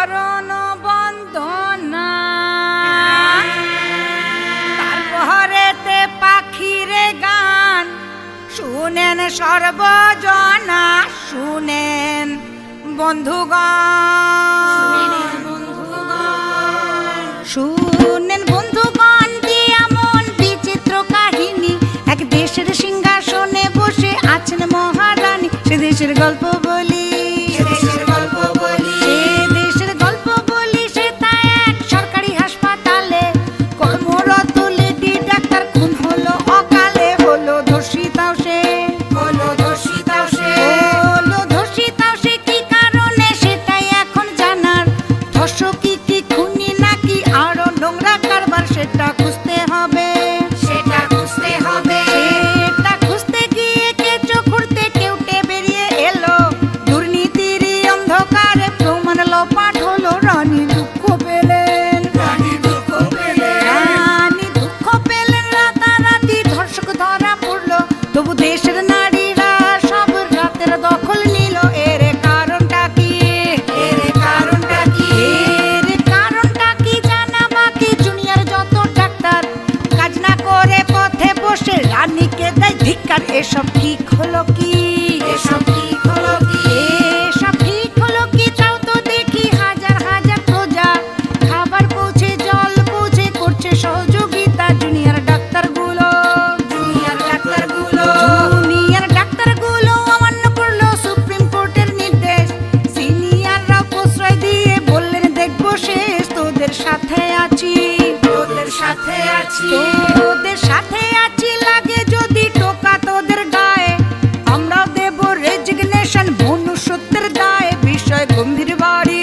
চরণ বন্দনা তারপরেতে পাখিরে গান শুনেন সর্বজনা শুনেন বন্ধুগণ শুনেন বন্ধুগণ এমন বিচিত্র কাহিনী এক দেশের সিংহাসনে বসে আছেন মহারানী সে দেশের গল্প বলি তবু দেশের নারীরা সব রাতের দখল নিল এর কারণটা কি জানা বাকি জুনিয়র যত ডাক্তার কাজ না করে পথে বসে রানীকে দেয় ধিক্কার এসব ঠিক হলো কি তাও তো দেখি হাজার হাজার প্রজা খাবার পৌঁছে জল পৌঁছে করছে সহযোগিতা জুনিয়র ডাক্তারগুলো অমান্য করলো সুপ্রিম কোর্টের নির্দেশ সিনিয়ররা প্রশ্রয় দিয়ে বললেন দেখবো শেষ তোদের সাথে আছি লাগে যদি টোকা তোদের গায়ে আমরাও দেব রেজিগনেশন মনুষ্যত্বের দায়ে বিষয় গম্ভীর ভারী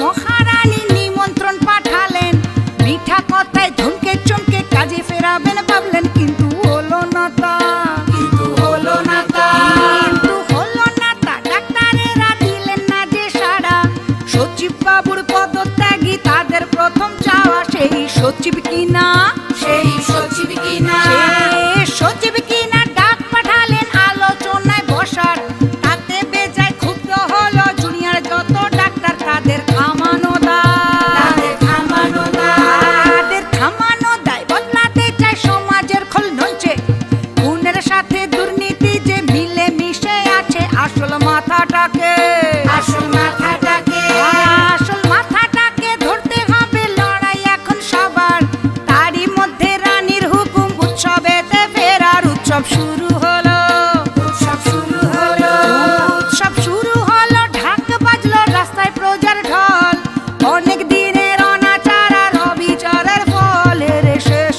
মহারানী নিমন্ত্রণ পাঠালেন মিঠা কথায় ধমকে চমকে কাজে ফেরাবেন ভাবলেন কিন্তু হলো না তা ডাক্তারেরা দিলেন না যে সাড়া সচিব বাবুর পদত্যাগী তাদের প্রথম চাওয়া সেই সচিব কিনা ডাক পাঠালেন আলোচনায় বসার তাতে বেজায় ক্ষুব্ধ হলো জুনিয়র যত ডাক্তার তাদের থামানো দায় বদলাতে চায় সমাজের খোল নলছে খুনের সাথে দুর্নীতি যে মিলে মিশে আছে আসল মাথাটাকে ধরতে হবে লড়াই এখন সবার তারই মধ্যে রানীর হুকুম উৎসবেতে ফেরার উৎসব শুরু হলো ঢাক বাজলো রাস্তায় প্রজার ঢল অনেক দিনের অনাচার আর অবিচারের ফল এর শেষ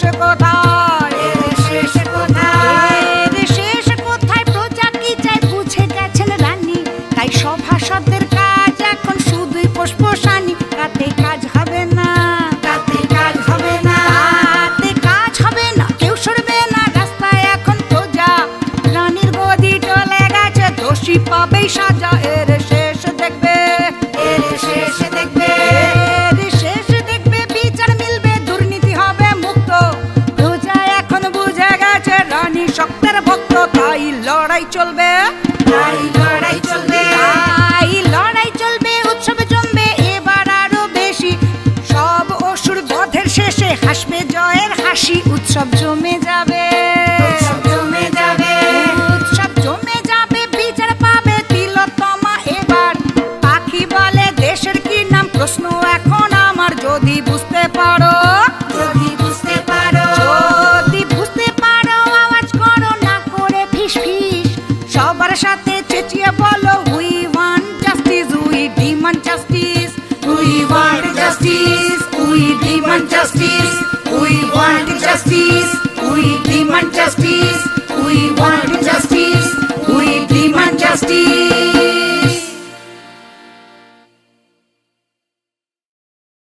কোথায় প্রজা কি চাই বুঝে গেছেন রানী তাই সভাসদের কাজ এখন শুধুই পোষানি তাতে কাজ হবে না কেউ সরবে না রাস্তায় এখন প্রজা রানীর গদি টলে গেছে দোষী পাবেই সাজা এর শেষ দেখবে বিচার মিলবে দুর্নীতি হবে মুক্ত প্রজা এখন বুঝে গেছে রানী শক্তের ভক্ত তাই লড়াই চলবে উৎসবে জমবে এবার আরো বেশি সব অসুর বধের শেষে হাসবে জয়ের হাসি উৎসব জমে যাবে বিচার পাবে তিলোত্তমা এবার পাখি বলে দেশের কি নাম প্রশ্ন এখন আমার যদি বুঝতে পারো আওয়াজ করো না করে ফিস সবার সাথে চেঁচিয়ে বলো we want justice we demand justice we want justice